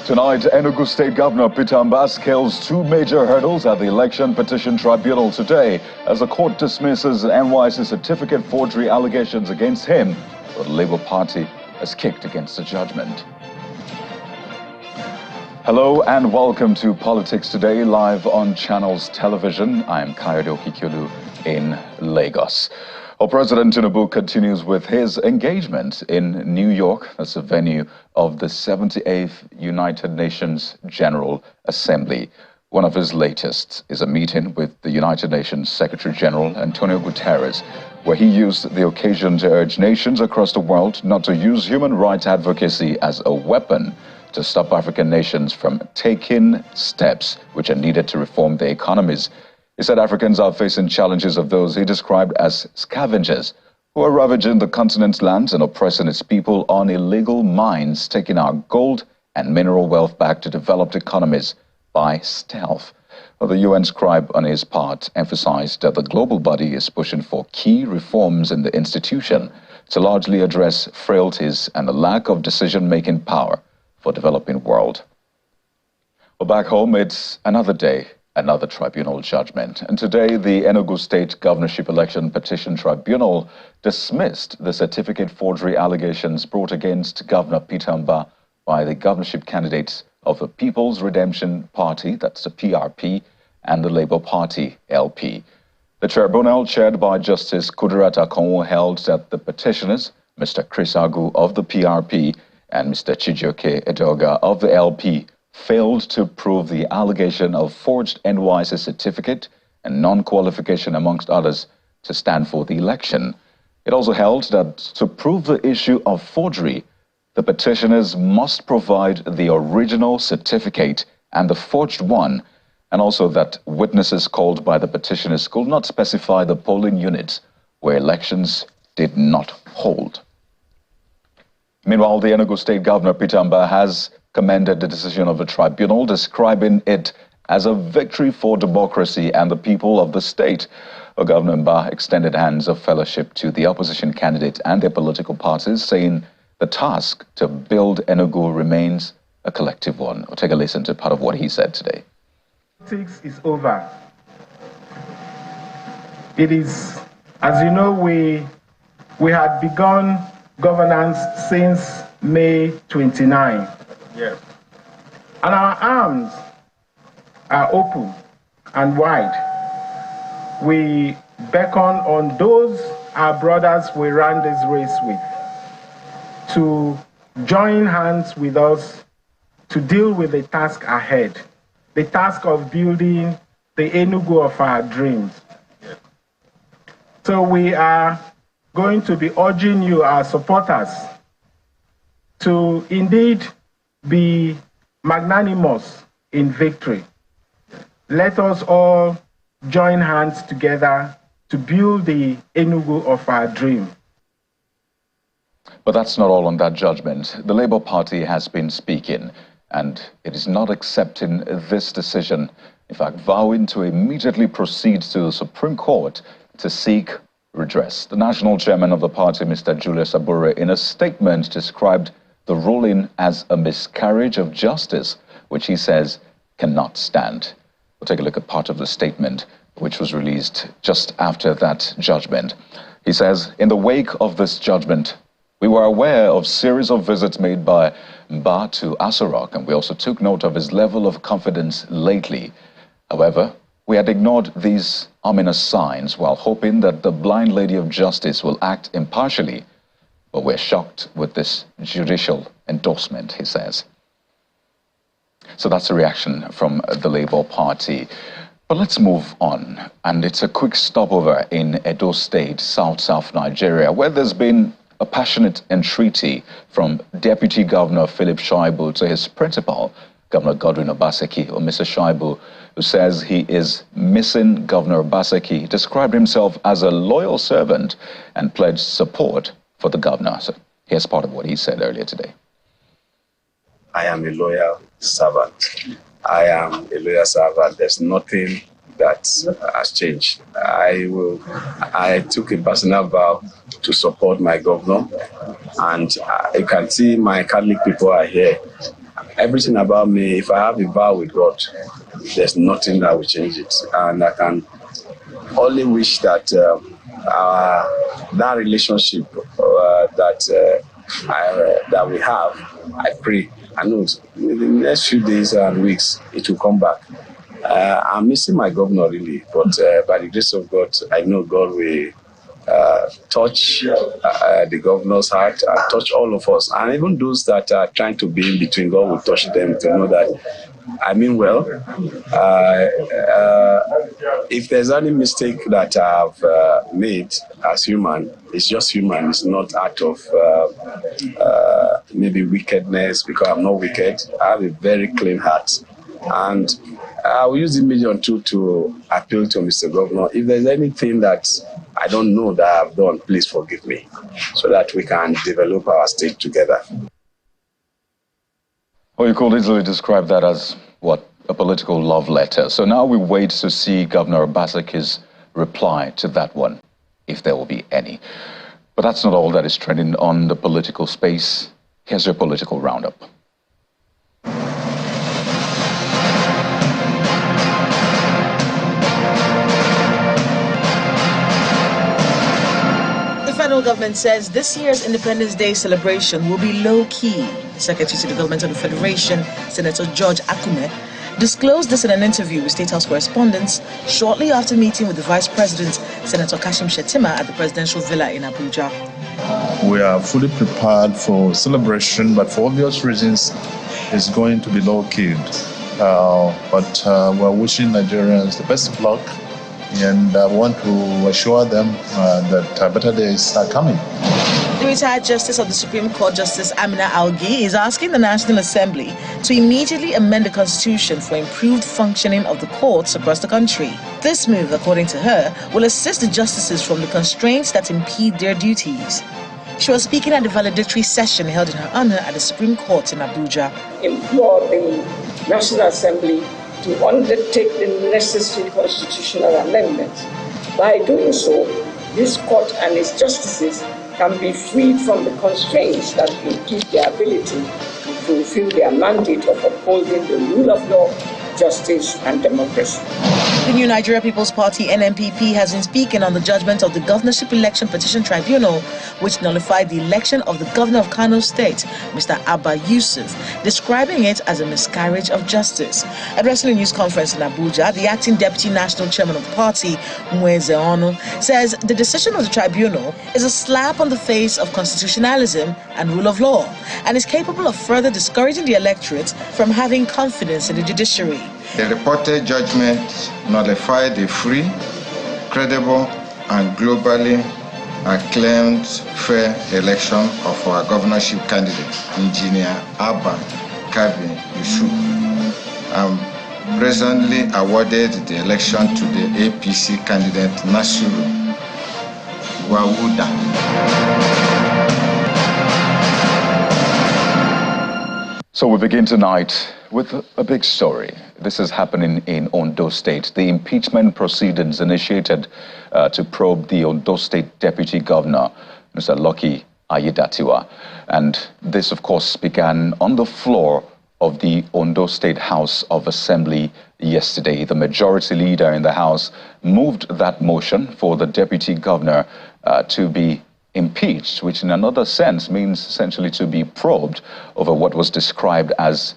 Tonight, Enugu State Governor Peter Mbah scales two major hurdles at the Election Petition Tribunal today as the court dismisses NYC certificate forgery allegations against him, but the Labour Party has kicked against the judgment. Hello and welcome to Politics Today, live on Channels Television. I am Kayode Okikyolu in Lagos. Well, President Tinubu continues with his engagement in New York. That's the venue of the 78th United Nations General Assembly. One of his latest is a meeting with the United Nations Secretary General Antonio Guterres, where he used the occasion to urge nations across the world not to use human rights advocacy as a weapon to stop African nations from taking steps which are needed to reform their economies. He said Africans are facing challenges of those he described as scavengers, who are ravaging the continent's lands and oppressing its people on illegal mines, taking our gold and mineral wealth back to developed economies by stealth. Well, the UN scribe, on his part, emphasized that the global body is pushing for key reforms in the institution to largely address frailties and the lack of decision-making power for the developing world. Well, back home, it's another day, another tribunal judgment. And today, the Enugu State Governorship Election Petition Tribunal dismissed the certificate forgery allegations brought against Governor Peter Mbah by the governorship candidates of the People's Redemption Party, that's the PRP, and the Labour Party, LP. The tribunal, chaired by Justice Kudirat Akonwo, held that the petitioners, Mr. Chris Agu of the PRP and Mr. Chijioke Edoga of the LP, failed to prove the allegation of forged NYC certificate and non-qualification, amongst others, to stand for the election. It also held that to prove the issue of forgery, the petitioners must provide the original certificate and the forged one, and also that witnesses called by the petitioners could not specify the polling units where elections did not hold. Meanwhile, the Enugu State Governor Peter Mbah has commended the decision of the tribunal, describing it as a victory for democracy and the people of the state. Governor Mbah extended hands of fellowship to the opposition candidate and their political parties, saying the task to build Enugu remains a collective one. We'll take a listen to part of what he said today. Politics is over. It is, as you know, we had begun governance since May 29. Yes. And our arms are open and wide. We beckon on those our brothers we ran this race with to join hands with us to deal with the task ahead, the task of building the Enugu of our dreams. Yes. So we are going to be urging you, our supporters, to indeed be magnanimous in victory. Let us all join hands together to build the Enugu of our dream. But that's not all on that judgment. The Labour Party has been speaking, and it is not accepting this decision. In fact, vowing to immediately proceed to the Supreme Court to seek redress. The national chairman of the party, Mr. Julius Abure, in a statement described the ruling as a miscarriage of justice, which he says cannot stand. We'll take a look at part of the statement, which was released just after that judgment. He says, in the wake of this judgment, we were aware of a series of visits made by Mbah to Asarok, and we also took note of his level of confidence lately. However, we had ignored these ominous signs while hoping that the blind lady of justice will act impartially. But we're shocked with this judicial endorsement, he says. So that's a reaction from the Labour Party. But let's move on. And it's a quick stopover in Edo State, South Nigeria, where there's been a passionate entreaty from Deputy Governor Philip Shaibu to his principal, Governor Godwin Obaseki, or Mr. Shaibu, who says he is missing Governor Obaseki. He described himself as a loyal servant and pledged support for the governor. So here's part of what he said earlier today. I am a loyal servant. There's nothing that has changed. I took a personal vow to support my governor, and you can see my Catholic people are here. everything about me, if I have a vow with God, there's nothing that will change it. And I can only wish that that relationship that we have, I pray, I know in the next few days and weeks, it will come back. I'm missing my governor really, but by the grace of God, I know God will touch the governor's heart and touch all of us. And even those that are trying to be in between, God will touch them to know that I mean well. If there's any mistake that I've made as human, it's just human. It's not out of maybe wickedness, because I'm not wicked. I have a very clean heart. And I will use the medium too to appeal to Mr. Governor. If there's anything that I don't know that I've done, please forgive me, so that we can develop our state together. Well, you could easily describe that as, what, a political love letter. So now we wait to see Governor Obaseki's reply to that one, if there will be any. But that's not all that is trending on the political space. Here's your political roundup. The federal government says this year's Independence Day celebration will be low-key. The Secretary to the Government of the Federation, Senator George Akume, disclosed this in an interview with State House correspondents shortly after meeting with the Vice President, Senator Kashim Shettima, at the presidential villa in Abuja. We are fully prepared for celebration, but for obvious reasons, it's going to be low-key. But we're wishing Nigerians the best of luck, and I want to assure them that better days are coming. The retired Justice of the Supreme Court, Justice Amina Algi, is asking the National Assembly to immediately amend the Constitution for improved functioning of the courts across the country. This move, according to her, will assist the justices from the constraints that impede their duties. She was speaking at the valedictory session held in her honor at the Supreme Court in Abuja. Implore the National Assembly to undertake the necessary constitutional amendments. By doing so, this court and its justices can be freed from the constraints that impede their ability to fulfill their mandate of upholding the rule of law, justice, and democracy. The New Nigeria People's Party, NNPP, has been speaking on the judgment of the Governorship Election Petition Tribunal, which nullified the election of the Governor of Kano State, Mr. Abba Yusuf, describing it as a miscarriage of justice. Addressing a news conference in Abuja, the acting Deputy National Chairman of the party, Mweze Ondo, says the decision of the tribunal is a slap on the face of constitutionalism and rule of law, and is capable of further discouraging the electorate from having confidence in the judiciary. The reported judgment nullified the free, credible, and globally acclaimed fair election of our governorship candidate, Engineer Abba Kabi Yusuf, and presently awarded the election to the APC candidate Nasiru Wawuda. So we begin tonight with a big story. This is happening in Ondo State. The impeachment proceedings initiated to probe the Ondo State Deputy Governor, Mr. Lucky Ayedatiwa. And this, of course, began on the floor of the Ondo State House of Assembly yesterday. The majority leader in the House moved that motion for the Deputy Governor to be impeached, which in another sense means essentially to be probed over what was described as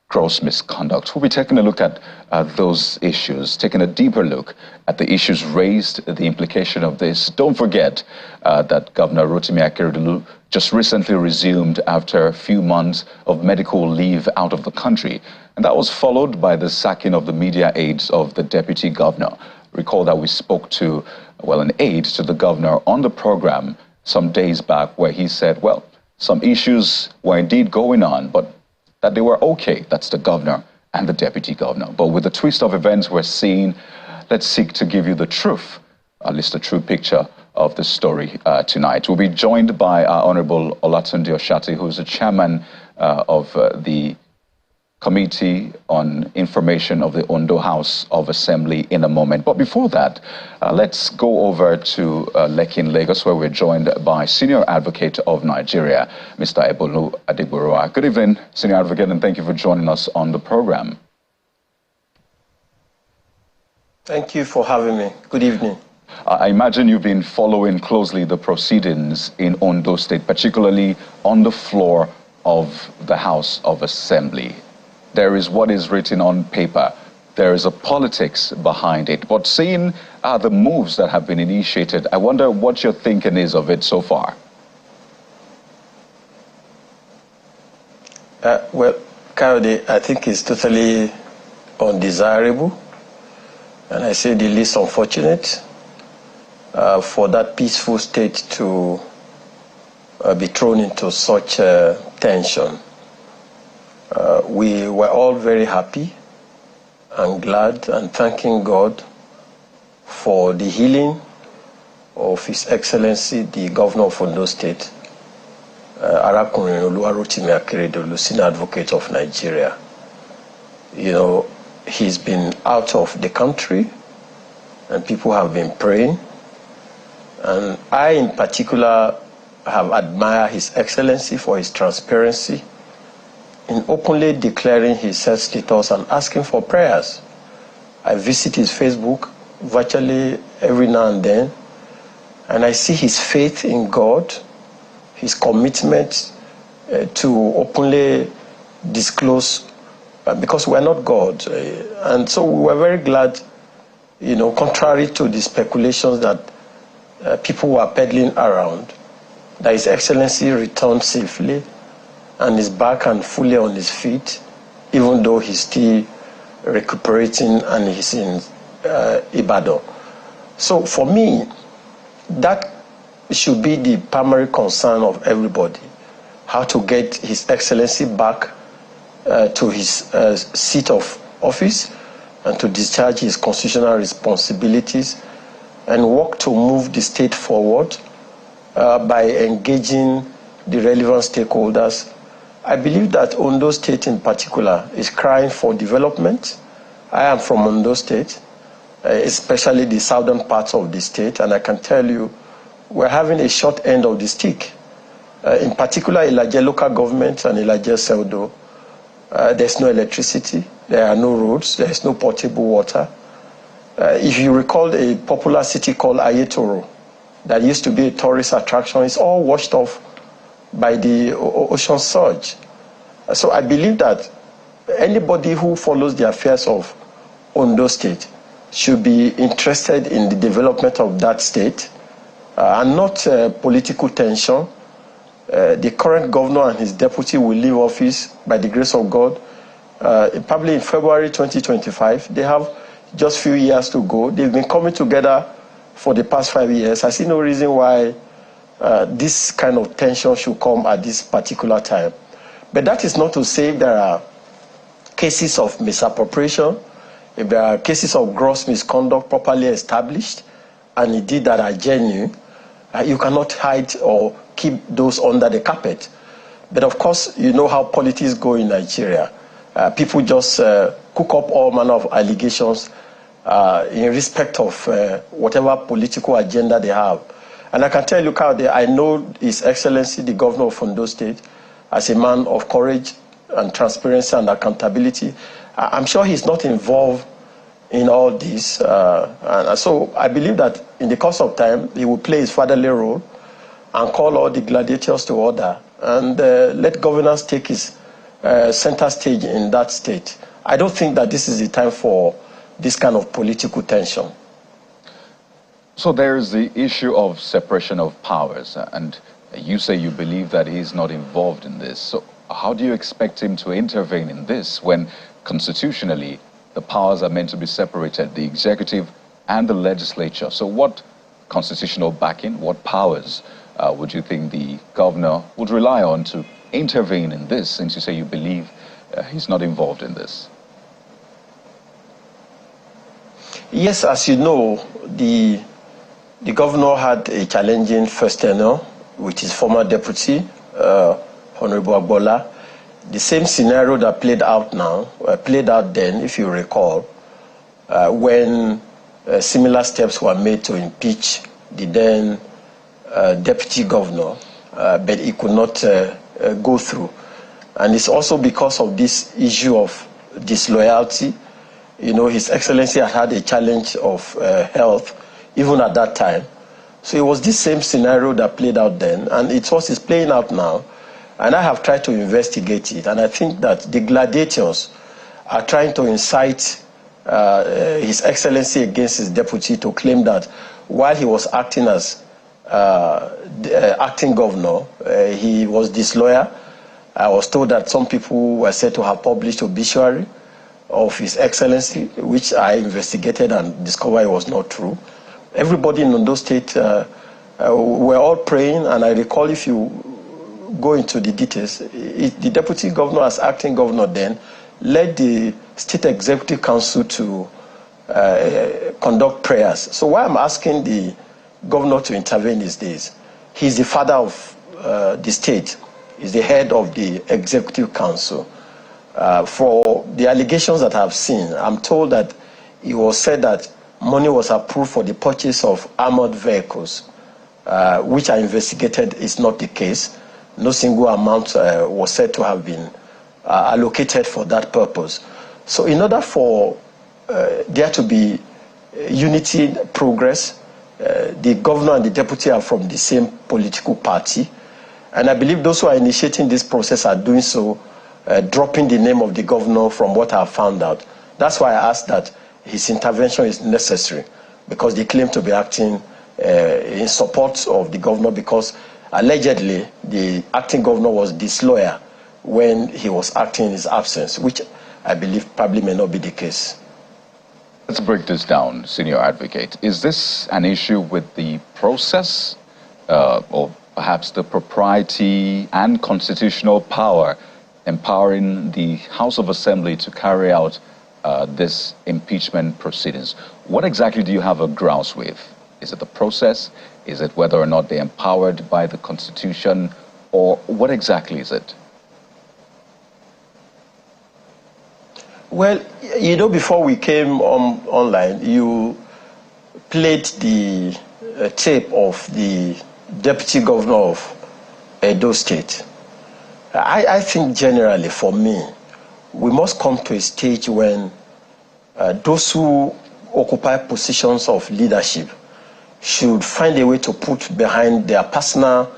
gross misconduct. We'll be taking a look at those issues, taking a deeper look at the issues raised, the implication of this. Don't forget that Governor Rotimi Akeredolu just recently resumed after a few months of medical leave out of the country. And that was followed by the sacking of the media aides of the deputy governor. Recall that we spoke to, well, an aide to the governor on the program some days back where he said, well, some issues were indeed going on, but that they were okay. That's the governor and the deputy governor. But with the twist of events we're seeing, let's seek to give you the truth, at least the true picture of the story tonight. We'll be joined by our Honorable Olatunde Oshati, who's the chairman of the Committee on Information of the Ondo House of Assembly in a moment. But before that, let's go over to Lekki in Lagos, where we're joined by Senior Advocate of Nigeria, Mr. Ebolu Adegborowa. Good evening, Senior Advocate, and thank you for joining us on the program. Thank you for having me. Good evening. I imagine you've been following closely the proceedings in Ondo State, particularly on the floor of the House of Assembly. There is what is written on paper. There is a politics behind it. But seeing the moves that have been initiated, I wonder what your thinking is of it so far. Well, Kayode, I think it's totally undesirable, and I say the least unfortunate, for that peaceful state to be thrown into such tension. We were all very happy and glad and thanking God for the healing of His Excellency, the Governor of Ondo State, Arakunrin Oluwarotimi Akeredolu, Senior Advocate of Nigeria. You know, he's been out of the country and people have been praying. And I, in particular, have admired His Excellency for his transparency in openly declaring his health status and asking for prayers. I visit his Facebook virtually every now and then, and I see his faith in God, his commitment to openly disclose, because we're not God. And so we were very glad, you know, contrary to the speculations that people were peddling around, that His Excellency returned safely and is back and fully on his feet, even though he's still recuperating and he's in Ibadan. So for me, that should be the primary concern of everybody, how to get His Excellency back to his seat of office and to discharge his constitutional responsibilities and work to move the state forward by engaging the relevant stakeholders. I believe that Ondo State in particular is crying for development. I am from Ondo State, especially the southern parts of the state, and I can tell you we're having a short end of the stick. In particular, Ilaje local government and Ilaje Seldo, there's no electricity, there are no roads, there is no potable water. If you recall a popular city called Ayetoro that used to be a tourist attraction, it's all washed off by the ocean surge. So I believe that anybody who follows the affairs of Ondo State should be interested in the development of that state and not political tension. The current governor and his deputy will leave office by the grace of God probably in February 2025. They have just a few years to go. They've been coming together for the past 5 years. I see no reason why this kind of tension should come at this particular time. But that is not to say if there are cases of misappropriation, if there are cases of gross misconduct properly established, and indeed that are genuine, you cannot hide or keep those under the carpet. But of course, you know how politics go in Nigeria. People just cook up all manner of allegations in respect of whatever political agenda they have. And I can tell you, Kayode, I know His Excellency, the Governor of Ondo State, as a man of courage and transparency and accountability. I'm sure he's not involved in all this. And so I believe that in the course of time, he will play his fatherly role and call all the gladiators to order and let governance take his center stage in that state. I don't think that this is the time for this kind of political tension. So there's the issue of separation of powers, and you say you believe that he's not involved in this. So how do you expect him to intervene in this when constitutionally the powers are meant to be separated, the executive and the legislature? So what constitutional backing, what powers would you think the governor would rely on to intervene in this, since you say you believe he's not involved in this? Yes, as you know, the governor had a challenging first tenure with his former deputy, Honorable Agbola. the same scenario that played out now, played out then, if you recall, when similar steps were made to impeach the then deputy governor, but it could not go through. And it's also because of this issue of disloyalty. You know, His Excellency had a challenge of health even at that time. So it was this same scenario that played out then, and it's playing out now. And I have tried to investigate it, and I think that the gladiators are trying to incite His Excellency against his deputy to claim that while he was acting as acting governor, he was disloyal. I was told that some people were said to have published obituary of His Excellency, which I investigated and discovered it was not true. Everybody in Ondo State were all praying, and I recall, if you go into the details, the deputy governor as acting governor then led the State Executive Council to conduct prayers. So why I'm asking the governor to intervene these days, he's the father of the state, he's the head of the Executive Council. For the allegations that I've seen, I'm told that it was said that money was approved for the purchase of armored vehicles, which I investigated is not the case. No single amount was said to have been allocated for that purpose. So in order for there to be unity, progress, the governor and the deputy are from the same political party. And I believe those who are initiating this process are doing so, dropping the name of the governor from what I have found out. That's why I asked that his intervention is necessary, because they claim to be acting in support of the governor, because allegedly the acting governor was disloyal when he was acting in his absence, which I believe probably may not be the case. Let's break this down, Senior Advocate. Is this an issue with the process or perhaps the propriety and constitutional power empowering the House of Assembly to carry out this impeachment proceedings? What exactly do you have a grouse with? Is it the process? Is it whether or not they're empowered by the Constitution? Or what exactly is it? Well, you know, before we came online, you played the tape of the deputy governor of Edo State. I think generally, for me, we must come to a stage when those who occupy positions of leadership should find a way to put behind their personal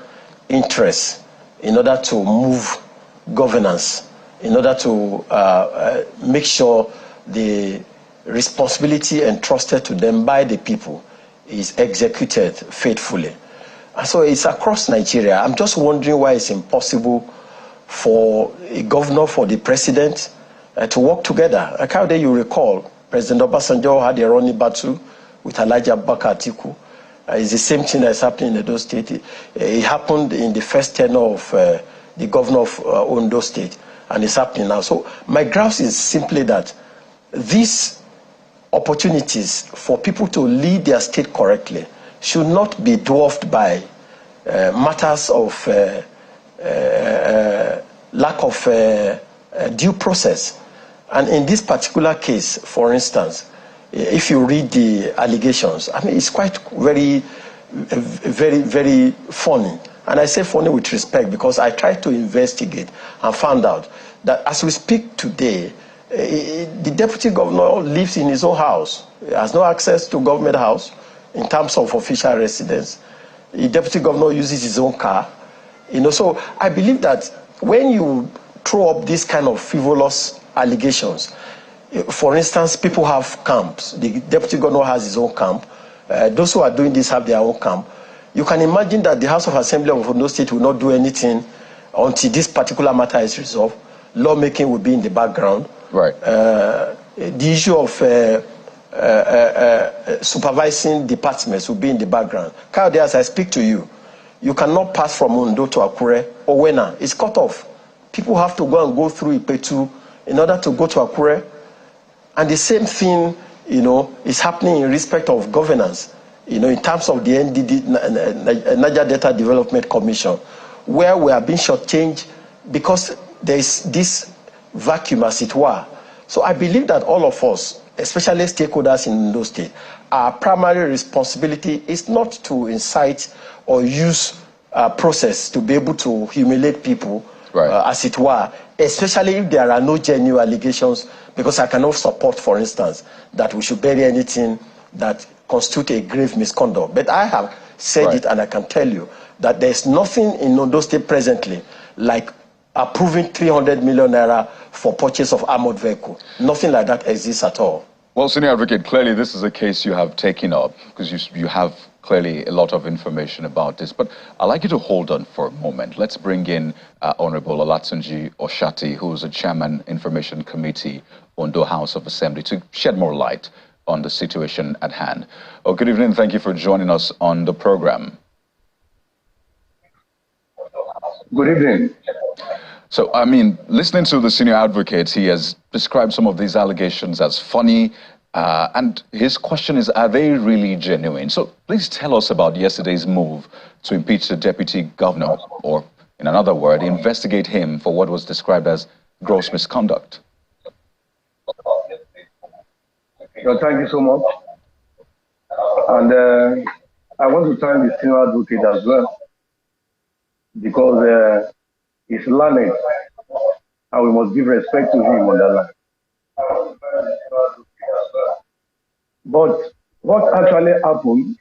interests in order to move governance, in order to make sure the responsibility entrusted to them by the people is executed faithfully. And so it's across Nigeria. I'm just wondering why it's impossible for a governor, for the president to work together. Like how you recall, President Obasanjo had a running battle with Elijah Atiku. It's the same thing that's happening in Edo State. It happened in the first tenure of the governor of Ondo State, and it's happening now. So my grouse is simply that these opportunities for people to lead their state correctly should not be dwarfed by matters of lack of due process. And in this particular case, for instance, if you read the allegations, I mean, it's quite very funny. And I say funny with respect, because I tried to investigate and found out that as we speak today, the deputy governor lives in his own house. He has no access to government house in terms of official residence. The deputy governor uses his own car. You know, so I believe that when you throw up this kind of frivolous allegations, for instance, people have camps. The deputy governor has his own camp. Those who are doing this have their own camp. You can imagine that the House of Assembly of Ondo State will not do anything until this particular matter is resolved. Lawmaking will be in the background. Right. The issue of supervising departments will be in the background. Kayode, as I speak to you, you cannot pass from Ondo to Akure or Wena. It's cut off. People have to go through Ipetu in order to go to Akure. And the same thing, you know, is happening in respect of governance, you know, in terms of the NDD, Niger Delta Development Commission, where we are being shortchanged because there is this vacuum, as it were. So I believe that all of us, especially stakeholders in those states, our primary responsibility is not to incite or use a process to be able to humiliate people, as it were, especially if there are no genuine allegations, because I cannot support, for instance, that we should bury anything that constitutes a grave misconduct. But I have said it, and I can tell you that there is nothing in Ondo State presently like approving 300 million naira for purchase of armored vehicle. Nothing like that exists at all. Well, Senior Advocate, clearly this is a case you have taken up because you have clearly a lot of information about this. But I'd like you to hold on for a moment. Let's bring in Honorable Olatunji Oshati, who is a Chairman Information Committee, Ondo House of Assembly, to shed more light on the situation at hand. Oh, good evening. Thank you for joining us on the program. Good evening. So, I mean, listening to the senior advocate, he has described some of these allegations as funny, and his question is, are they really genuine? So please tell us about yesterday's move to impeach the deputy governor, or in another word, investigate him for what was described as gross misconduct. Well, thank you so much. And I want to thank the senior advocate as well, because he's learned, and we must give respect to him on that line. But what actually happened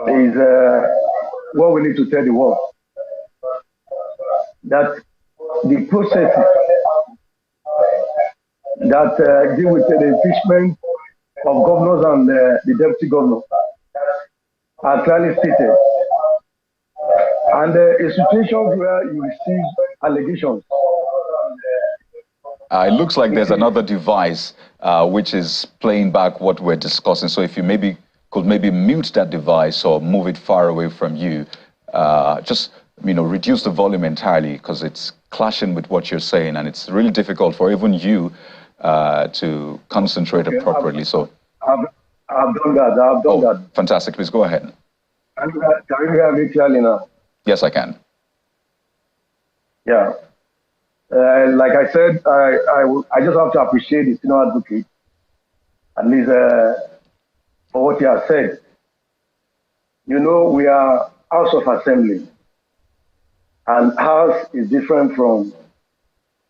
is what we need to tell the world. That the processes that deal with the impeachment of governors and the deputy governor are clearly stated. And a situation where you receive allegations. It looks like there's another device which is playing back what we're discussing. So if you could mute that device or move it far away from you, just reduce the volume entirely, because it's clashing with what you're saying, and it's really difficult for even you to concentrate appropriately. I've done that. I've done that. Fantastic. Please go ahead. Can you hear me clearly now? Yes, I can. Yeah. Like I said, I just have to appreciate the senior advocate, at least for what he has said. You know, we are House of Assembly, and House is different from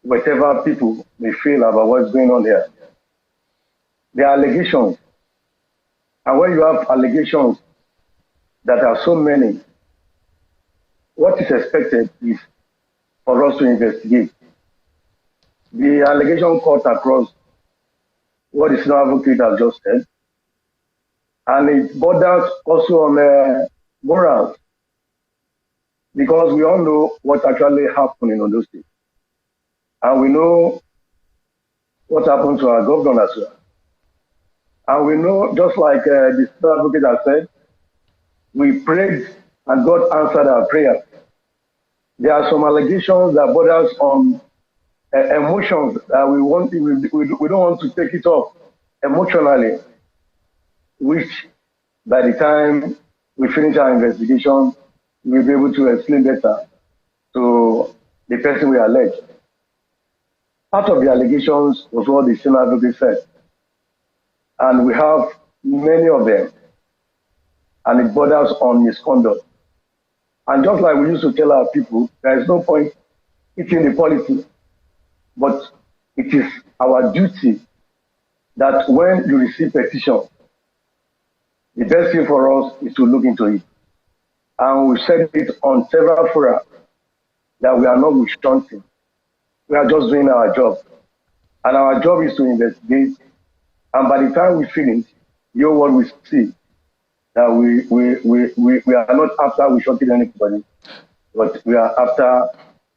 whatever people may feel about what's going on here. There are allegations, and when you have allegations that are so many, what is expected is for us to investigate. The allegation cut across what the senior advocate has just said, and it borders also on morals, because we all know what actually happened in Ondo State, and we know what happened to our governor as well. And we know, just like the senior advocate has said, we prayed and God answered our prayer. There are some allegations that borders on emotions that we don't want to take it off emotionally, which by the time we finish our investigation, we'll be able to explain better to the person we allege. Part of the allegations was what the senior advocate said, and we have many of them, and it borders on misconduct. And just like we used to tell our people, there is no point eating the policy, but it is our duty that when you receive petition, the best thing for us is to look into it. And we said it on several fora that we are not shunting. We are just doing our job. And our job is to investigate. And by the time we finish, you know what we see, that we are not after we shunting anybody, but we are after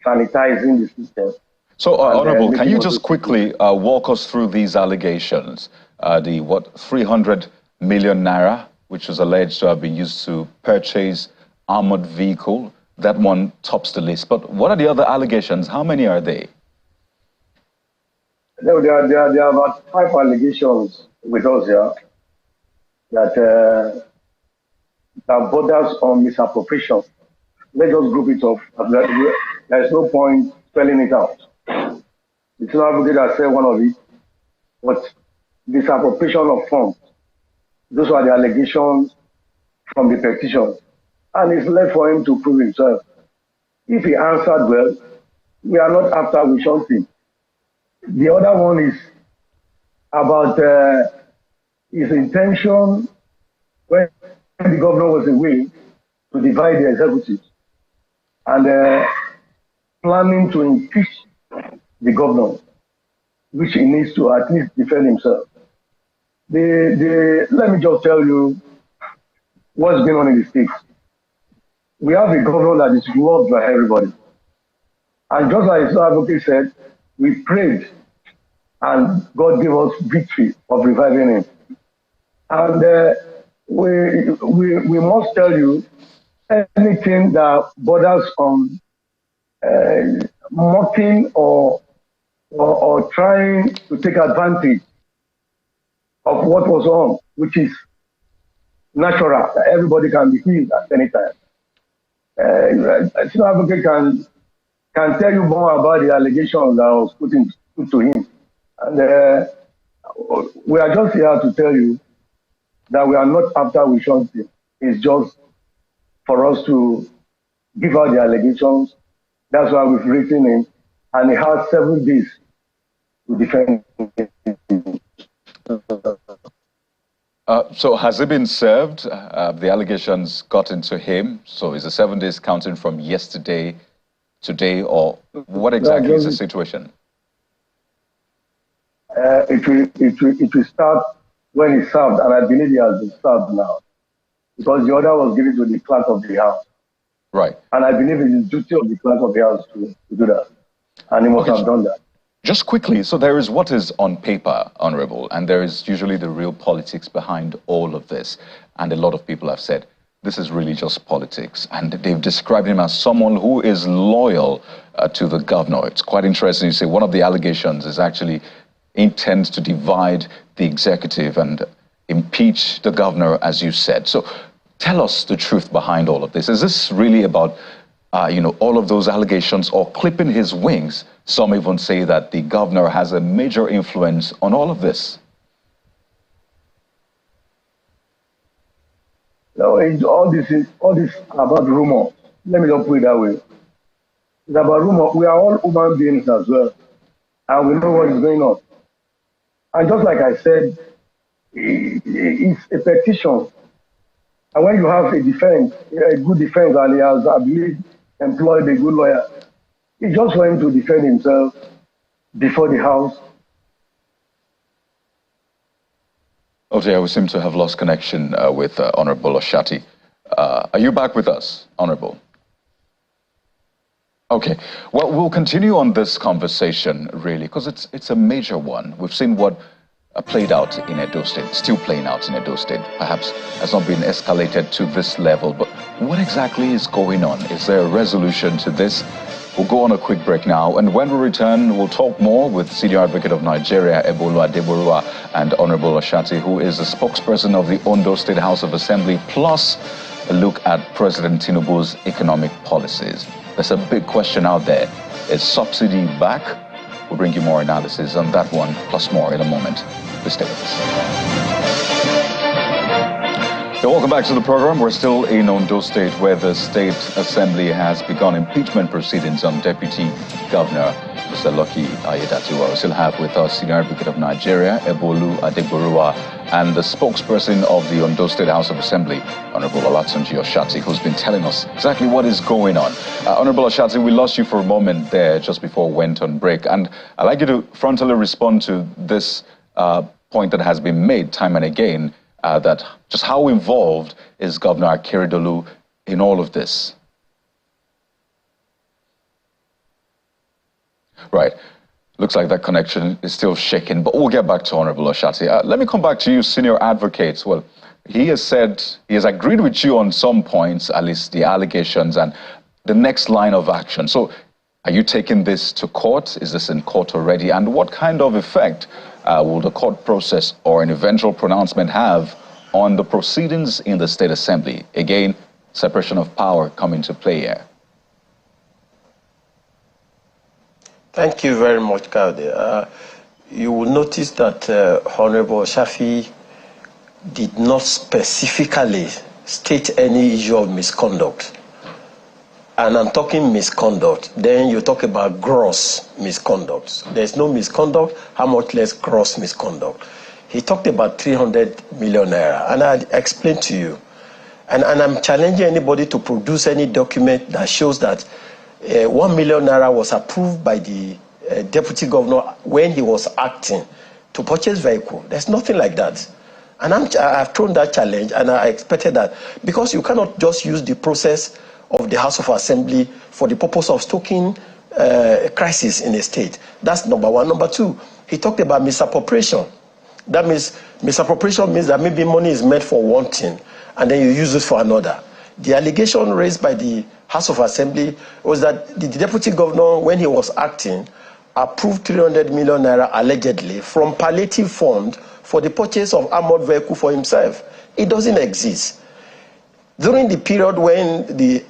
sanitizing the system. So, Honorable, can you just quickly walk us through these allegations? The 300 million naira, which was alleged to have been used to purchase armored vehicle, that one tops the list. But what are the other allegations? How many are they? No, there are about 5 allegations with us here that borders on misappropriation. Let's just group it up. There is no point spelling it out. The senior advocate has said one of it, but disappropriation of funds. Those were the allegations from the petition. And it's left for him to prove himself. If he answered well, we are not after we shot him. The other one is about his intention when the governor was away to divide the executive and planning to impeach the governor, which he needs to at least defend himself. Let me just tell you what's going on in the state. We have a governor that is loved by everybody. And just like the advocate said, we prayed and God gave us victory of reviving him. And we must tell you, anything that borders on mocking or trying to take advantage of what was on, which is natural, everybody can be healed at any time. Senior advocate can tell you more about the allegations that was put to him. And we are just here to tell you that we are not after we shot him. It's just for us to give out the allegations. That's why we've written him. And he has 7 days to defend him. So has it been served? The allegations got into him. So is the 7 days counting from yesterday, today, or what exactly is the situation? It will start when he served, and I believe he has been served now, because the order was given to the clerk of the house. Right. And I believe it is duty of the clerk of the house to do that, and he must have done that. Just quickly, so there is what is on paper, Honorable, and there is usually the real politics behind all of this. And a lot of people have said, this is really just politics. And they've described him as someone who is loyal to the governor. It's quite interesting. You say one of the allegations is actually intends to divide the executive and impeach the governor, as you said. So tell us the truth behind all of this. Is this really about all of those allegations, or clipping his wings? Some even say that the governor has a major influence on all of this. No, all this about rumor. Let me not put it that way. It's about rumor. We are all human beings as well, and we know what is going on. And just like I said, it's a petition. And when you have a defense, a good defense, and he has, I believe, employed a good lawyer, it's just for him to defend himself before the House. Okay, we seem to have lost connection with Honorable Oshati. Are you back with us, Honorable? Okay, well, we'll continue on this conversation, really, because it's a major one. We've seen what played out in Edo State, still playing out in Edo State. Perhaps has not been escalated to this level, but what exactly is going on? Is there a resolution to this? We'll go on a quick break now, and when we return, we'll talk more with Senior Advocate of Nigeria, Ebolu Adeborua, and Honorable Oshati, who is the spokesperson of the Ondo State House of Assembly, plus a look at President Tinubu's economic policies. There's a big question out there. Is subsidy back? We'll bring you more analysis on that one, plus more in a moment. Please stay with us. So welcome back to the program. We're still in Ondo State, where the State Assembly has begun impeachment proceedings on Deputy Governor Mr. Lucky Aiyedatiwa. We still have with us Senior Advocate of Nigeria, Ebolu Adeborua, and the spokesperson of the Ondo State House of Assembly, Honorable Olatunji Oshati, who's been telling us exactly what is going on. Honorable Oshati, we lost you for a moment there just before we went on break, and I'd like you to frontally respond to this point that has been made time and again, that just how involved is Governor Akeredolu in all of this? Right. Looks like that connection is still shaking, but we'll get back to Honorable Oshati. Let me come back to you, Senior Advocate. Well, he has said, he has agreed with you on some points, at least the allegations and the next line of action. So are you taking this to court? Is this in court already? And what kind of effect will the court process or an eventual pronouncement have on the proceedings in the State Assembly? Again, separation of power come into play here. Thank you very much, Kaude. You will notice that Honorable Shafi did not specifically state any issue of misconduct. And I'm talking misconduct. Then you talk about gross misconduct. There's no misconduct, how much less gross misconduct. He talked about 300 million naira, and I explained to you. And I'm challenging anybody to produce any document that shows that 1 million naira was approved by the deputy governor when he was acting to purchase vehicle. There's nothing like that. And I've thrown that challenge, and I expected that, because you cannot just use the process of the House of Assembly for the purpose of stoking crisis in a state. That's number one. Number two, he talked about misappropriation. That means misappropriation means that maybe money is meant for one thing and then you use it for another. The allegation raised by the House of Assembly was that the deputy governor, when he was acting, approved 300 million naira allegedly from palliative fund for the purchase of armored vehicle for himself. It doesn't exist. During the period when the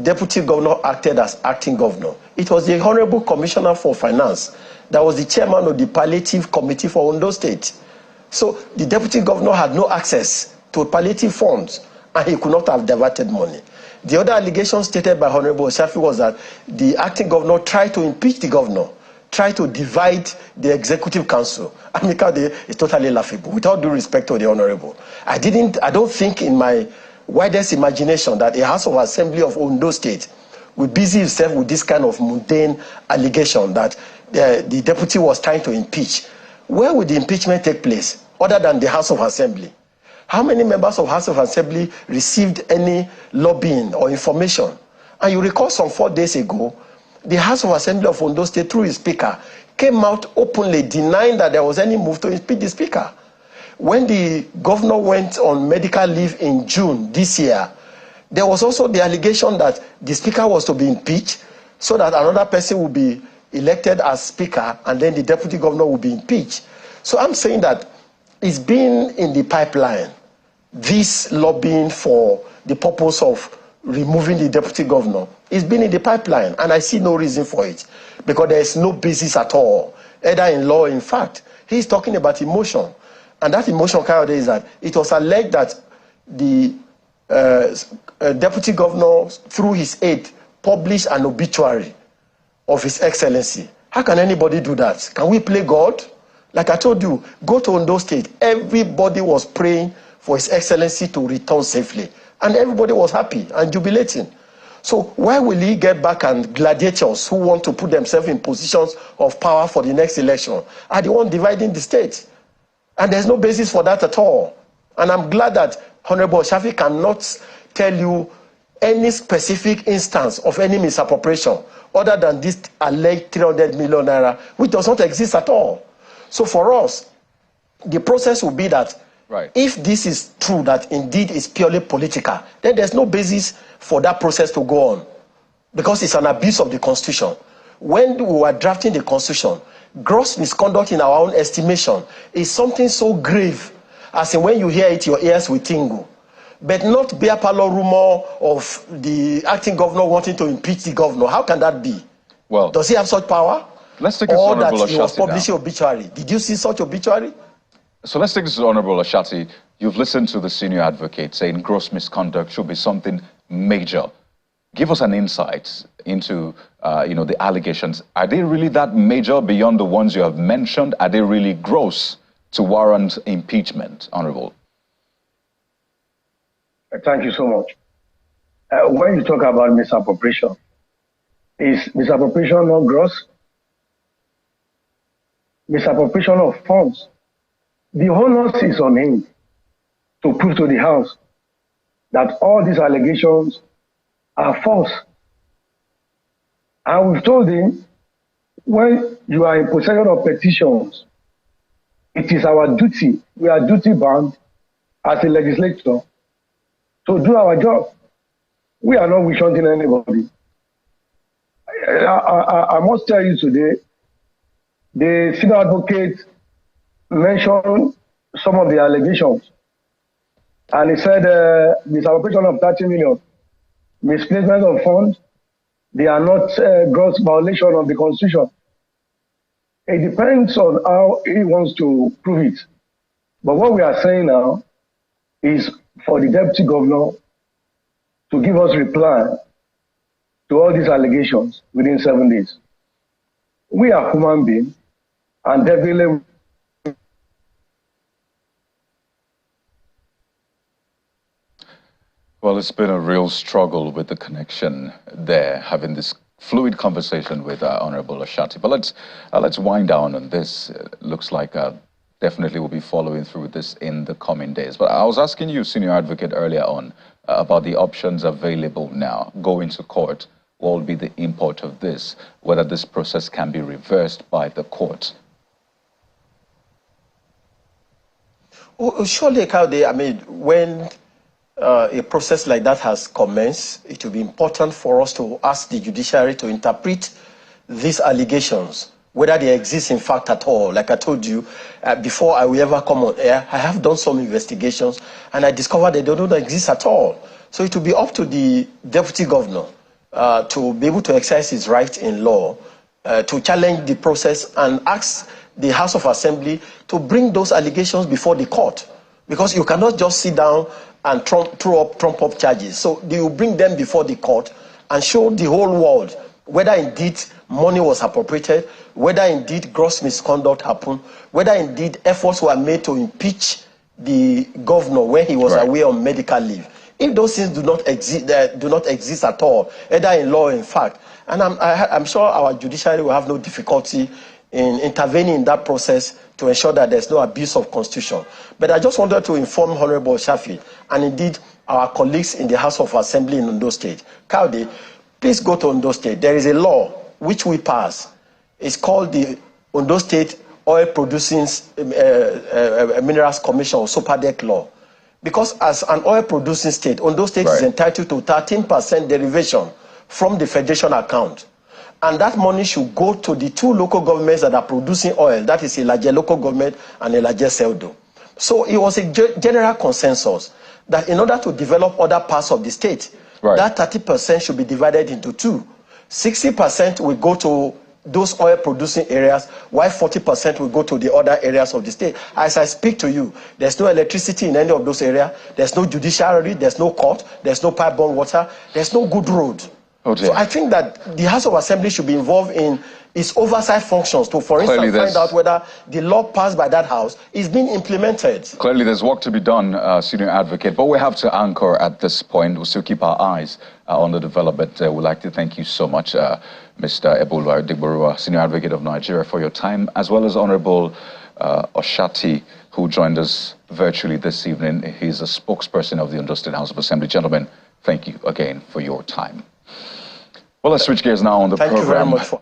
deputy governor acted as acting governor, it was the Honorable Commissioner for Finance that was the chairman of the palliative committee for Ondo State. So the deputy governor had no access to palliative funds, and he could not have diverted money. The other allegation stated by Honorable Shafi was that the acting governor tried to impeach the governor, tried to divide the executive council. I mean, it's totally laughable, with all due respect to the Honorable. I don't think in my widest imagination that a House of Assembly of Ondo State will busy itself with this kind of mundane allegation that the deputy was trying to impeach. Where would the impeachment take place other than the House of Assembly? How many members of House of Assembly received any lobbying or information? And you recall some 4 days ago, the House of Assembly of Ondo State, through its speaker, came out openly denying that there was any move to impeach the speaker. When the governor went on medical leave in June this year, there was also the allegation that the speaker was to be impeached so that another person would be elected as speaker and then the deputy governor would be impeached. So I'm saying that it's been in the pipeline, this lobbying for the purpose of removing the deputy governor. It's been in the pipeline, and I see no reason for it, because there is no basis at all, either in law or in fact. He's talking about emotion, and that emotion, Kayode, is that it was alleged that the deputy governor, through his aide, published an obituary of His Excellency. How can anybody do that? Can we play God? Like I told you, go to Ondo State. Everybody was praying for His Excellency to return safely. And everybody was happy and jubilating. So why will he get back, and gladiators who want to put themselves in positions of power for the next election are the one dividing the state? And there's no basis for that at all. And I'm glad that Honorable Shafi cannot tell you any specific instance of any misappropriation other than this alleged 300 million naira, which does not exist at all. So for us, the process will be that if this is true, that indeed is purely political, then there's no basis for that process to go on, because it's an abuse of the Constitution. When we were drafting the Constitution, gross misconduct in our own estimation is something so grave, as in when you hear it, your ears will tingle. But not beer parlor rumor of the acting governor wanting to impeach the governor. How can that be? Well, does he have such power? Let's take this to Honorable Ashati. Or that he was publishing obituary. Did you see such obituary? So let's take this to Honorable Ashati. You've listened to the senior advocate saying gross misconduct should be something major. Give us an insight into, the allegations. Are they really that major beyond the ones you have mentioned? Are they really gross to warrant impeachment, Honorable? Thank you so much. When you talk about misappropriation, is misappropriation not gross? Misappropriation of funds. The onus is on him to prove to the House that all these allegations are false. And we've told him, when you are in possession of petitions, it is our duty, we are duty bound as a legislator to do our job. We are not wishing anybody. I must tell you today, the senior advocate mentioned some of the allegations, and he said misappropriation of 30 million, misplacement of funds, they are not gross violation of the Constitution. It depends on how he wants to prove it. But what we are saying now is for the deputy governor to give us reply to all these allegations within 7 days. We are human beings, and definitely. Well, it's been a real struggle with the connection there, having this fluid conversation with Honorable Oshati. But let's wind down on this. Looks like definitely we'll be following through with this in the coming days. But I was asking you, Senior Advocate, earlier on about the options available now. Going to court, what will be the import of this? Whether this process can be reversed by the court? Oh, surely, Kaude, I mean, when a process like that has commenced, it will be important for us to ask the judiciary to interpret these allegations, whether they exist in fact at all. Like I told you, before I will ever come on air, I have done some investigations and I discovered they don't exist at all. So it will be up to the deputy governor to be able to exercise his right in law to challenge the process and ask the House of Assembly to bring those allegations before the court. Because you cannot just sit down and trump up charges. So they will bring them before the court and show the whole world whether indeed money was appropriated, whether indeed gross misconduct happened, whether indeed efforts were made to impeach the governor when he was away on medical leave. If those things do not exist at all, either in law or in fact, and I'm sure our judiciary will have no difficulty in intervening in that process to ensure that there's no abuse of constitution. But I just wanted to inform Honorable Shafi and indeed our colleagues in the House of Assembly in Ondo State. Kaude, please go to Ondo State. There is a law which we pass. It's called the Ondo State Oil Producing Minerals Commission, or SOPADEC law. Because as an oil producing state, Ondo State is entitled to 13% derivation from the federation account. And that money should go to the two local governments that are producing oil. That is Ilaje local government and Ilaje Seldo. So it was a general consensus that in order to develop other parts of the state, that 30% should be divided into two. 60% will go to those oil producing areas, while 40% will go to the other areas of the state. As I speak to you, there's no electricity in any of those areas. There's no judiciary, there's no court, there's no pipe-borne water, there's no good road. So I think that the House of Assembly should be involved in its oversight functions to, for instance, find out whether the law passed by that House is being implemented. Clearly, there's work to be done, Senior Advocate, but we have to anchor at this point. We'll still keep our eyes on the development. We'd like to thank you so much, Mr. Ebulu Adigborua, Senior Advocate of Nigeria, for your time, as well as Honorable Oshati, who joined us virtually this evening. He's a spokesperson of the Ondo State House of Assembly. Gentlemen, thank you again for your time. Well, let's switch gears now on the program. Thank you very much.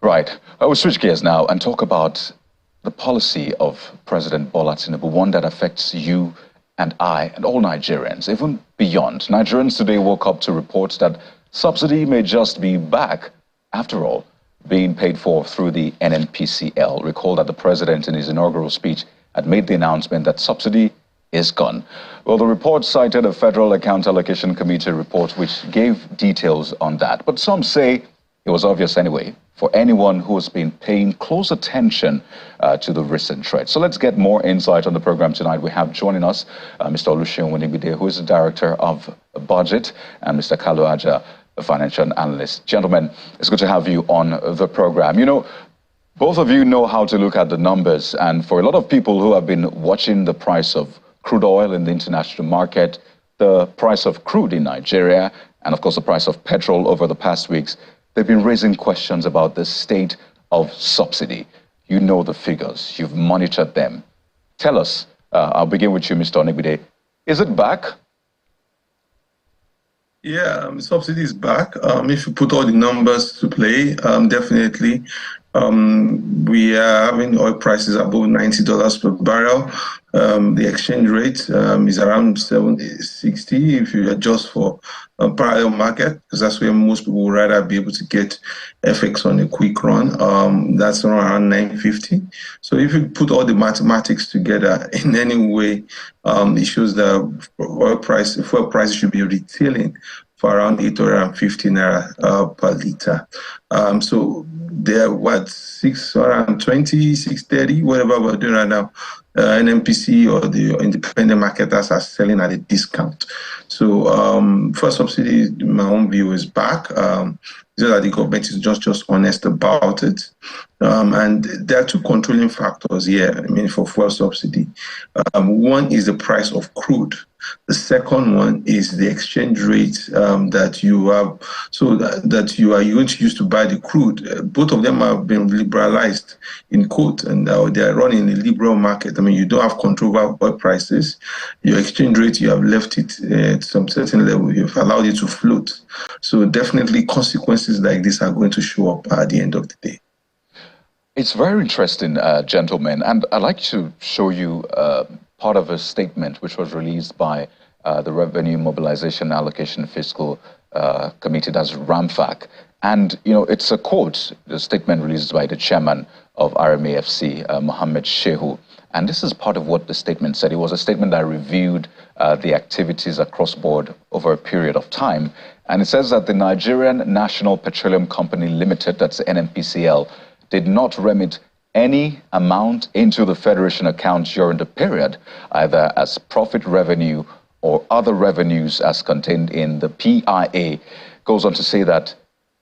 Right. We'll switch gears now and talk about the policy of President Bola Tinubu, one that affects you and I and all Nigerians, even beyond. Nigerians today woke up to reports that subsidy may just be back, after all, being paid for through the NNPCL. Recall that the president in his inaugural speech had made the announcement that subsidy is gone. Well, the report cited a Federal Account Allocation Committee report which gave details on that. But some say it was obvious anyway for anyone who has been paying close attention to the recent trade. So let's get more insight on the program tonight. We have joining us Mr. Oluseun Winibide, who is the Director of Budget, and Mr. Kalu Aja, a financial analyst. Gentlemen, it's good to have you on the program. You know, both of you know how to look at the numbers, and for a lot of people who have been watching the price of crude oil in the international market, the price of crude in Nigeria, and of course the price of petrol over the past weeks, they've been raising questions about the state of subsidy. You know the figures, you've monitored them. Tell us, I'll begin with you, Mr. Onibide, is it back? Yeah, subsidy is back. If you put all the numbers to play, definitely. We are having oil prices above $90 per barrel. The exchange rate is around 60 if you adjust for a parallel market, because that's where most people would rather be able to get FX on a quick run. That's around 950. So if you put all the mathematics together in any way, it shows that fuel prices should be retailing for around 850 naira per liter. So they're what, 620, 630, whatever we're doing right now. NMPC or the independent marketers are selling at a discount. So first subsidy, in my own view, is back. So that the government is just honest about it. And there are two controlling factors here, I mean, for fuel subsidy. One is the price of crude. The second one is the exchange rate that you have, so that you are going to use to buy the crude. Both of them have been liberalized in quote, and they are running a liberal market. I mean, you don't have control over oil prices. Your exchange rate, you have left it at some certain level. You've allowed it to float. So definitely consequences like this are going to show up at the end of the day. It's very interesting, gentlemen, and I'd like to show you part of a statement which was released by the Revenue Mobilization Allocation Fiscal Committee, that's RAMFAC. And, you know, it's a quote, the statement released by the chairman of RMAFC, Mohammed Shehu. And this is part of what the statement said. It was a statement that reviewed the activities across board over a period of time. And it says that the Nigerian National Petroleum Company Limited, that's NNPCL, did not remit any amount into the Federation account during the period, either as profit revenue or other revenues as contained in the PIA. Goes on to say that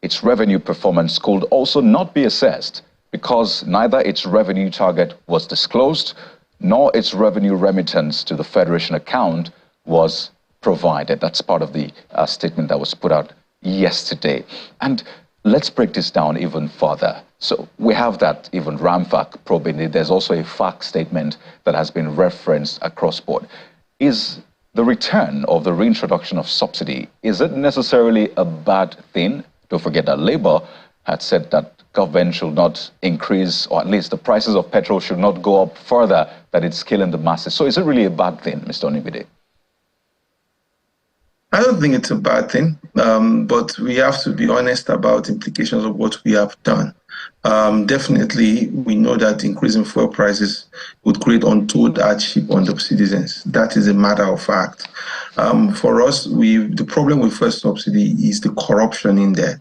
its revenue performance could also not be assessed because neither its revenue target was disclosed nor its revenue remittance to the Federation account was provided. That's part of the statement that was put out yesterday. And let's break this down even further. So we have that even RAMFAC probing it. There's also a FAC statement that has been referenced across board. Is the return of the reintroduction of subsidy, is it necessarily a bad thing? Don't forget that Labour had said that government should not increase, or at least the prices of petrol should not go up further, that it's killing the masses. So is it really a bad thing, Mr. Onibide? I don't think it's a bad thing, but we have to be honest about implications of what we have done. Definitely, we know that increasing fuel prices would create untold hardship on the citizens. That is a matter of fact. For us, the problem with fuel subsidy is the corruption in there.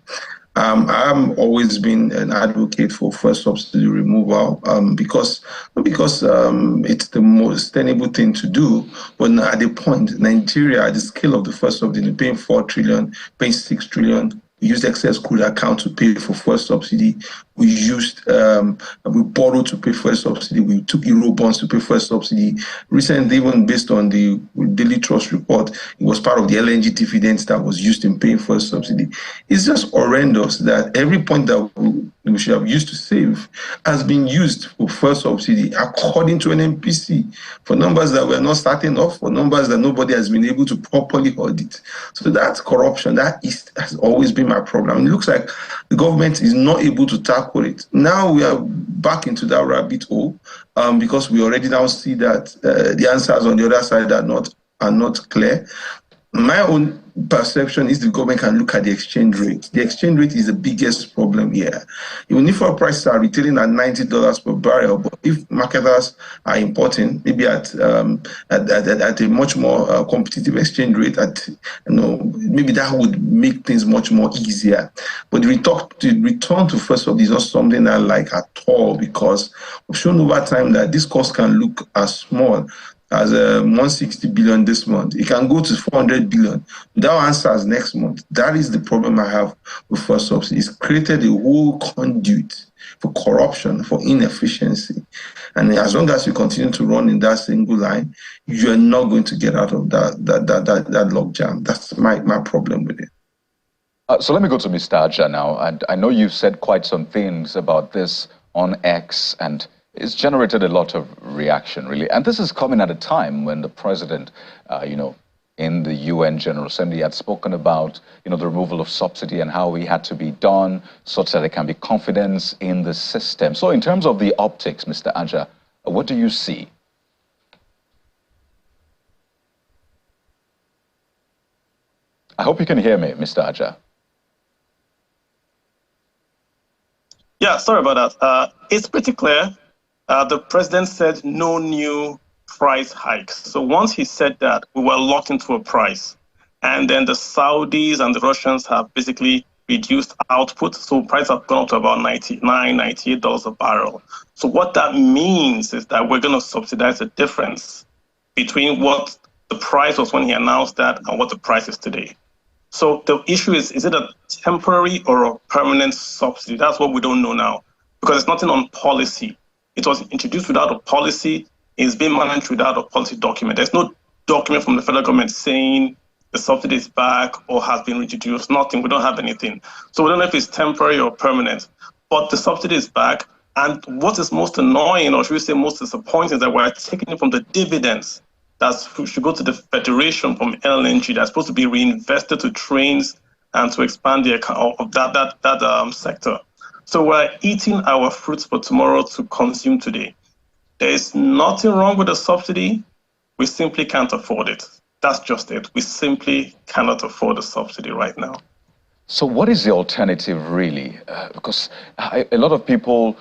I've always been an advocate for fuel subsidy removal because it's the most sustainable thing to do. But at the point, Nigeria, at the scale of the fuel subsidy, paying 4 trillion, paying 6 trillion, we used excess crude account to pay for fuel subsidy. We borrowed to pay for subsidy. We took Euro bonds to pay for subsidy. Recently, even based on the Daily Trust report, it was part of the LNG dividends that was used in paying for subsidy. It's just horrendous that every point that we should have used to save has been used for fuel subsidy, according to an NPC, for numbers that were not starting off, for numbers that nobody has been able to properly audit. So that's corruption. Has always been my problem. It looks like the government is not able to tackle it. Now we are back into that rabbit hole because we already now see that the answers on the other side are not clear. My own perception is the government can look at the exchange rate. The exchange rate is the biggest problem here. Even if our prices are retailing at $90 per barrel, but if marketers are importing, maybe at a much more competitive exchange rate, maybe that would make things much more easier. But the return to first subsidy is not something I like at all, because we've shown over time that this cost can look as small as 160 billion this month. It can go to 400 billion without answers next month. That is the problem I have with fuel subsidy. It's created a whole conduit for corruption, for inefficiency. And as long as you continue to run in that single line, you are not going to get out of that logjam. That's my problem with it. So let me go to Mr. Aja now. And I know you've said quite some things about this on X, and it's generated a lot of reaction, really. And this is coming at a time when the president, in the UN General Assembly had spoken about, the removal of subsidy and how it had to be done such that there can be confidence in the system. So in terms of the optics, Mr. Aja, what do you see? I hope you can hear me, Mr. Aja. Yeah, sorry about that. It's pretty clear. The president said no new price hikes. So once he said that, we were locked into a price. And then the Saudis and the Russians have basically reduced output. So prices have gone up to about $99, $98 a barrel. So what that means is that we're going to subsidize the difference between what the price was when he announced that and what the price is today. So the issue is it a temporary or a permanent subsidy? That's what we don't know now, because there's nothing on policy. It was introduced without a policy. It's been managed without a policy document. There's no document from the federal government saying the subsidy is back or has been reduced. Nothing. We don't have anything. So we don't know if it's temporary or permanent. But the subsidy is back. And what is most annoying, or should we say most disappointing, is that we're taking it from the dividends that should go to the federation from LNG that's supposed to be reinvested to trains and to expand the account of that sector. So we're eating our fruits for tomorrow to consume today. There is nothing wrong with the subsidy. We simply can't afford it. That's just it. We simply cannot afford a subsidy right now. So what is the alternative really? Because a lot of people,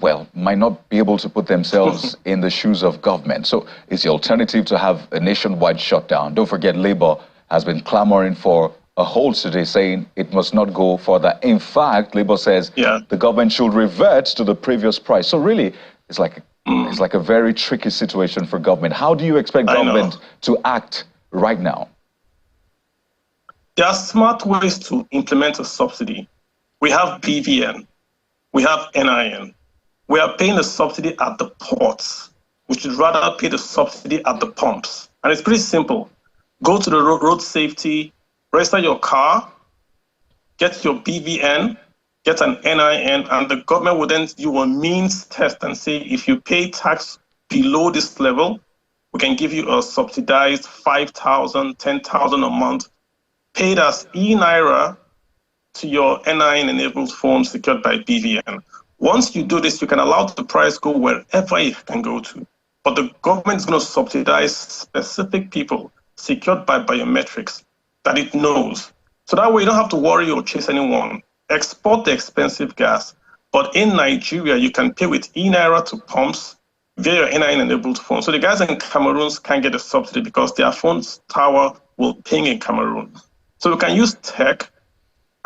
well, might not be able to put themselves in the shoes of government. So is the alternative to have a nationwide shutdown? Don't forget, Labour has been clamoring for a hold today, saying it must not go further. In fact, Labour says the government should revert to the previous price. So really, it's like a very tricky situation for government. How do you expect government to act right now? There are smart ways to implement a subsidy. We have BVN. We have NIN. We are paying the subsidy at the ports. We should rather pay the subsidy at the pumps. And it's pretty simple. Go to the road safety, register your car, get your BVN, get an NIN, and the government will then do a means test and say, if you pay tax below this level, we can give you a subsidized 5,000, 10,000 a month, paid as e-Naira to your NIN-enabled phone secured by BVN. Once you do this, you can allow the price go wherever it can go to. But the government is going to subsidize specific people secured by biometrics that it knows. So that way you don't have to worry or chase anyone. Export the expensive gas. But in Nigeria, you can pay with e-Naira to pumps via your NIN-enabled phone. So the guys in Cameroon can't get a subsidy because their phone's tower will ping in Cameroon. So we can use tech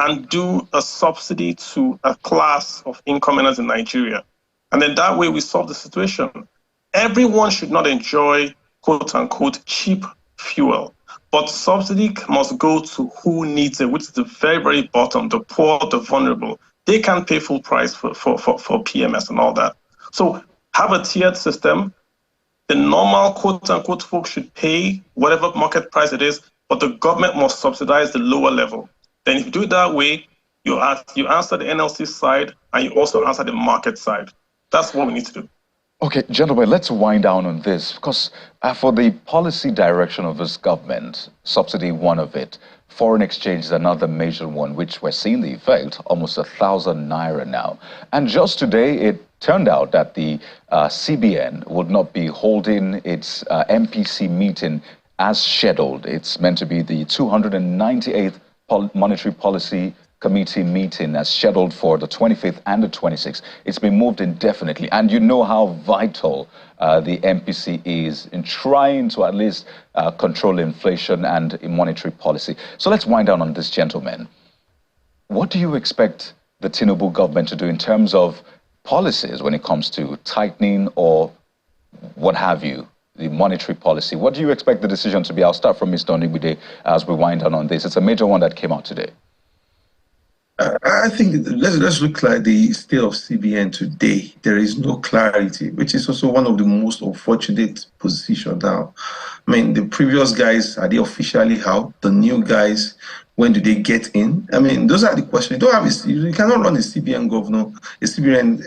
and do a subsidy to a class of income earners in Nigeria. And then that way we solve the situation. Everyone should not enjoy, quote unquote, cheap fuel. But subsidy must go to who needs it, which is the very, very bottom, the poor, the vulnerable. They can't pay full price for PMS and all that. So have a tiered system. The normal, quote unquote, folks should pay whatever market price it is, but the government must subsidize the lower level. Then if you do it that way, you answer the NLC side and you also answer the market side. That's what we need to do. Okay, gentlemen, let's wind down on this, because for the policy direction of this government, subsidy one of it, foreign exchange is another major one, which we're seeing the effect, almost 1,000 naira now. And just today, it turned out that the CBN would not be holding its MPC meeting as scheduled. It's meant to be the 298th Monetary Policy Committee meeting as scheduled for the 25th and the 26th. It's been moved indefinitely. And you know how vital the MPC is in trying to at least control inflation and monetary policy. So let's wind down on this, gentlemen. What do you expect the Tinubu government to do in terms of policies when it comes to tightening or what have you, the monetary policy? What do you expect the decision to be? I'll start from Mr. Onigbude as we wind down on this. It's a major one that came out today. I think let's look at the state of CBN today. There is no clarity, which is also one of the most unfortunate positions now. I mean, the previous guys, are they officially out? The new guys, when do they get in? I mean, those are the questions. You cannot run a CBN governor, a CBN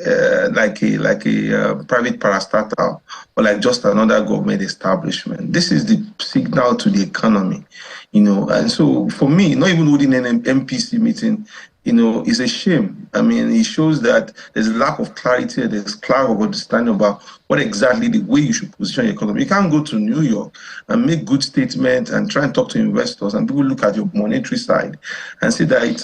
like a private parastatal or like just another government establishment. This is the signal to the economy, you know. And so for me, not even holding an MPC meeting, you know, is a shame. I mean, it shows that there's a lack of clarity, there's lack of understanding about what exactly the way you should position your economy. You can't go to New York and make good statements and try and talk to investors, and people look at your monetary side and say that it's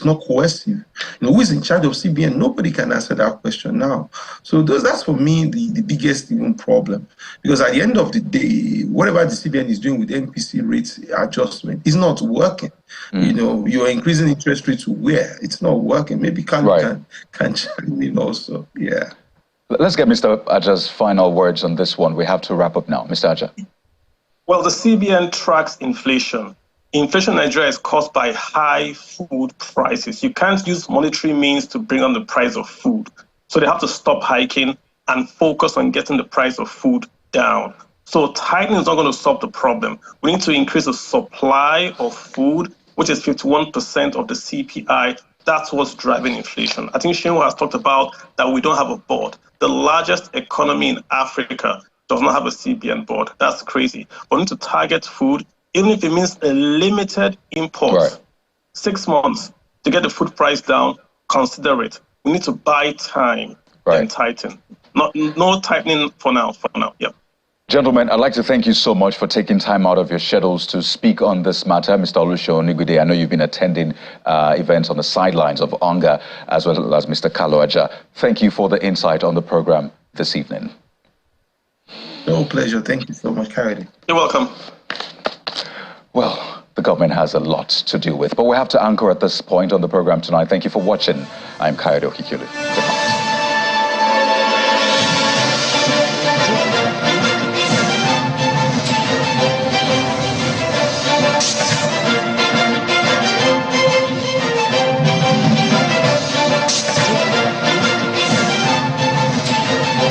not cohesive. You know, who is in charge of CBN? Nobody can answer that question now. So that's for me the biggest even problem, because at the end of the day, whatever the CBN is doing with MPC rates adjustment is not working. You know, you're increasing interest rates where it's not working. Maybe can chime in also. Yeah. Let's get Mr. Aja's final words on this one. We have to wrap up now. Mr. Aja. Well, the CBN tracks inflation. Inflation in Nigeria is caused by high food prices. You can't use monetary means to bring down the price of food. So they have to stop hiking and focus on getting the price of food down. So tightening is not going to solve the problem. We need to increase the supply of food, which is 51% of the CPI. That's what's driving inflation. I think Shinwo has talked about that we don't have a board. The largest economy in Africa does not have a CBN board. That's crazy. But we need to target food, even if it means a limited import. 6 months to get the food price down, consider it. We need to buy time and tighten. No tightening for now. Yep. Gentlemen, I'd like to thank you so much for taking time out of your schedules to speak on this matter. Mr. Olusegun Oniguide, I know you've been attending events on the sidelines of ONGA, as well as Mr. Kalu Aja. Thank you for the insight on the program this evening. No pleasure. Thank you so much, Kayode. You're welcome. Well, the government has a lot to deal with, but we have to anchor at this point on the program tonight. Thank you for watching. I'm Kayode Okikulu.